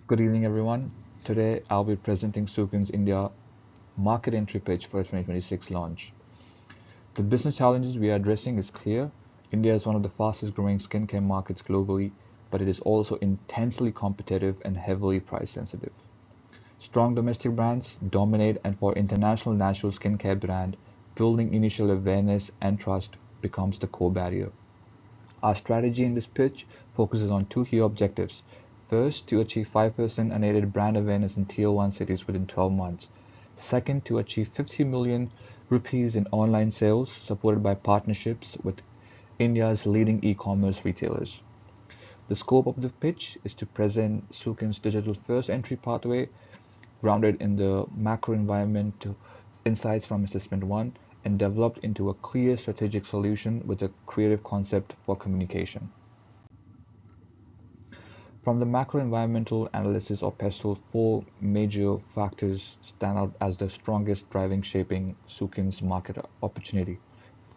Good evening, everyone. Today I'll be presenting Sukin's India market entry pitch for 2026 launch. The business challenges we are addressing is clear. India is one of the fastest growing skincare markets globally, but it is also intensely competitive and heavily price sensitive. Strong domestic brands dominate, and for international natural skincare brand, building initial awareness and trust becomes the core barrier. Our strategy in this pitch focuses on two key objectives. First, to achieve 5% unaided brand awareness in Tier 1 cities within 12 months. Second, to achieve 50 million rupees in online sales supported by partnerships with India's leading e-commerce retailers. The scope of the pitch is to present Sukin's digital-first entry pathway grounded in the macro environment insights from Assessment 1 and developed into a clear strategic solution with a creative concept for communication. From the macro-environmental analysis of PESTEL, four major factors stand out as the strongest driving shaping Sukin's market opportunity.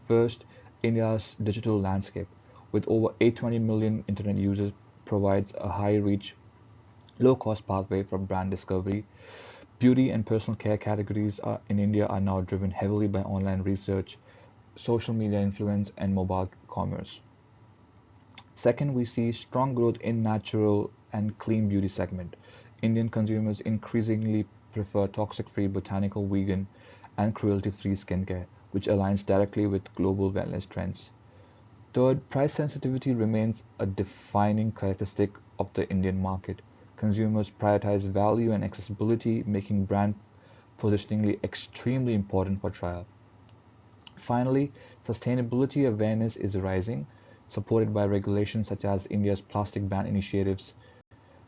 First, India's digital landscape, with over 820 million internet users, provides a high-reach, low-cost pathway for brand discovery. Beauty and personal care categories in India are now driven heavily by online research, social media influence, and mobile commerce. Second, we see strong growth in natural and clean beauty segment. Indian consumers increasingly prefer toxic-free, botanical, vegan, and cruelty-free skincare, which aligns directly with global wellness trends. Third, price sensitivity remains a defining characteristic of the Indian market. Consumers prioritize value and accessibility, making brand positioning extremely important for trial. Finally, sustainability awareness is rising, supported by regulations such as India's plastic ban initiatives.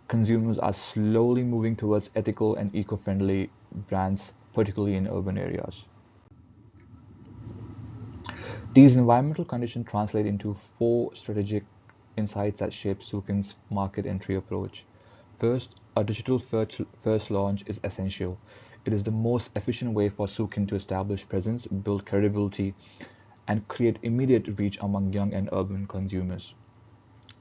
Consumers are slowly moving towards ethical and eco-friendly brands, particularly in urban areas. These environmental conditions translate into four strategic insights that shape Sukin's market entry approach. First, a digital first launch is essential. It is the most efficient way for Sukin to establish presence, build credibility, and create immediate reach among young and urban consumers.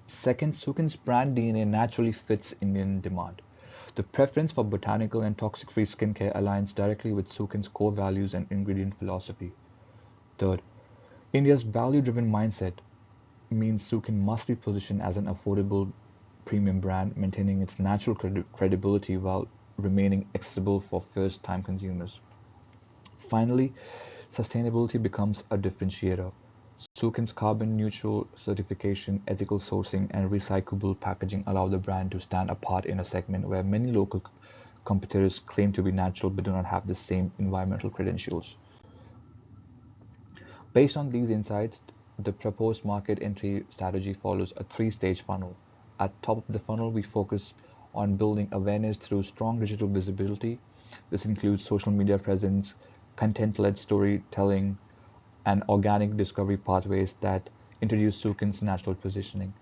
Second, Sukin's brand DNA naturally fits Indian demand. The preference for botanical and toxic-free skincare aligns directly with Sukin's core values and ingredient philosophy. Third, India's value-driven mindset means Sukin must be positioned as an affordable premium brand, maintaining its natural credibility while remaining accessible for first-time consumers. Finally, sustainability becomes a differentiator. Sukin's carbon neutral certification, ethical sourcing, and recyclable packaging allow the brand to stand apart in a segment where many local competitors claim to be natural but do not have the same environmental credentials. Based on these insights, the proposed market entry strategy follows a three-stage funnel. At top of the funnel, we focus on building awareness through strong digital visibility. This includes social media presence, content-led storytelling, and organic discovery pathways that introduce Sukin's natural positioning.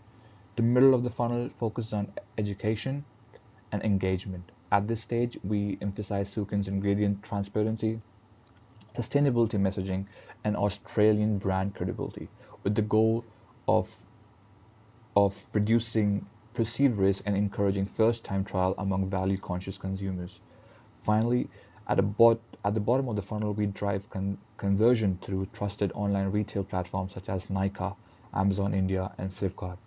The middle of the funnel focuses on education and engagement. At this stage, we emphasize Sukin's ingredient transparency, sustainability messaging, and Australian brand credibility, with the goal of reducing perceived risk and encouraging first-time trial among value-conscious consumers. Finally, at the bottom of the funnel, we drive conversion through trusted online retail platforms such as Nykaa, Amazon India, and Flipkart.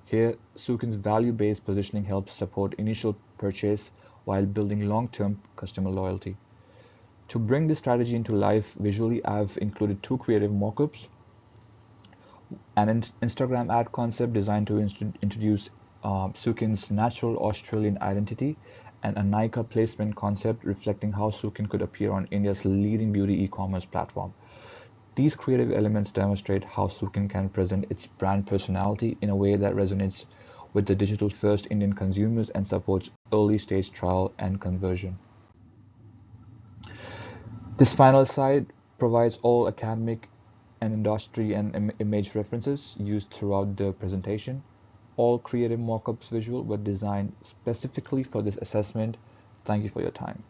Here, Sukin's value-based positioning helps support initial purchase while building long-term customer loyalty. To bring this strategy into life visually, I've included two creative mockups: an Instagram ad concept designed to introduce Sukin's natural Australian identity, and a Nykaa placement concept reflecting how Sukin could appear on India's leading beauty e-commerce platform. These creative elements demonstrate how Sukin can present its brand personality in a way that resonates with the digital-first Indian consumers and supports early-stage trial and conversion. This final slide provides all academic and industry and image references used throughout the presentation. All creative mockups visual were designed specifically for this assessment. Thank you for your time.